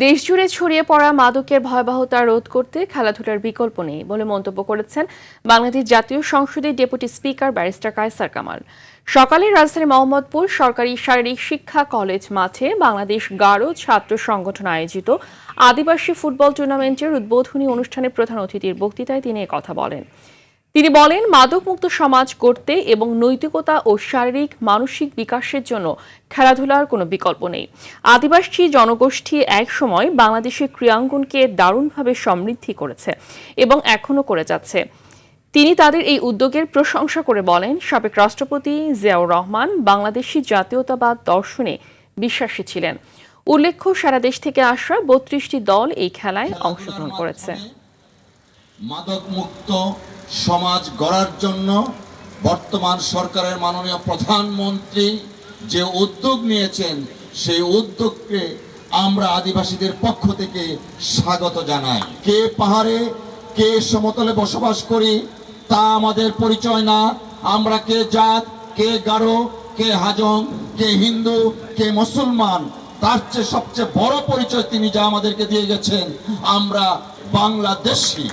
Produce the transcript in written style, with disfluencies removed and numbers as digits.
দেশজুড়ে ছড়িয়ে পড়া মাদকের ভয়াবহতা রোধ করতে খেলাধুলার বিকল্প নেই বলে মন্তব্য করেছেন বাংলাদেশ জাতীয় সংসদের deputy speaker barrister Kaiser Kamal. সকালে রাজধানী মোহাম্মদপুর সরকারি শারীরিক শিক্ষা কলেজ মাঠে বাংলাদেশ গারো ছাত্র সংগঠন আয়োজিত আদিবাসী ফুটবল টুর্নামেন্টের উদ্বোধনী অনুষ্ঠানে প্রধান অতিথির বক্তৃতায় তিনি কথা বলেন। তিনি বলেন, মাদকমুক্ত সমাজ গড়তে এবং নৈতিকতা ও শারীরিক মানসিক বিকাশের জন্য খেলাধুলার কোনো বিকল্প নেই। আদিবাসী জনগোষ্ঠী একসময় বাংলাদেশের ক্রীড়াঙ্গনকে দারুণভাবে সমৃদ্ধি করেছে এবং এখনো করে যাচ্ছে। তিনি তাদের এই উদ্যোগের প্রশংসা করে বলেন, সাবেক রাষ্ট্রপতি জিয়াউর রহমান বাংলাদেশি জাতীয়তাবাদ দর্শনে বিশ্বাসী ছিলেন। উল্লেখ্য, সারা দেশ থেকে আসা ৩২টি দল এই খেলায় অংশগ্রহণ করেছে। মাদকমুক্ত সমাজ গড়ার জন্য বর্তমান সরকারের মাননীয় প্রধানমন্ত্রী যে উদ্যোগ নিয়েছেন, সেই উদ্যোগকে আমরা আদিবাসীদের পক্ষ থেকে স্বাগত জানাই। কে পাহাড়ে কে সমতলে বসবাস করি তা আমাদের পরিচয় না। আমরা কে জাত, কে গারো, কে হাজং, কে হিন্দু, কে মুসলমান, তার চেয়ে সবচেয়ে বড় পরিচয় তিনি যা আমাদেরকে দিয়ে গেছেন, আমরা বাংলাদেশী।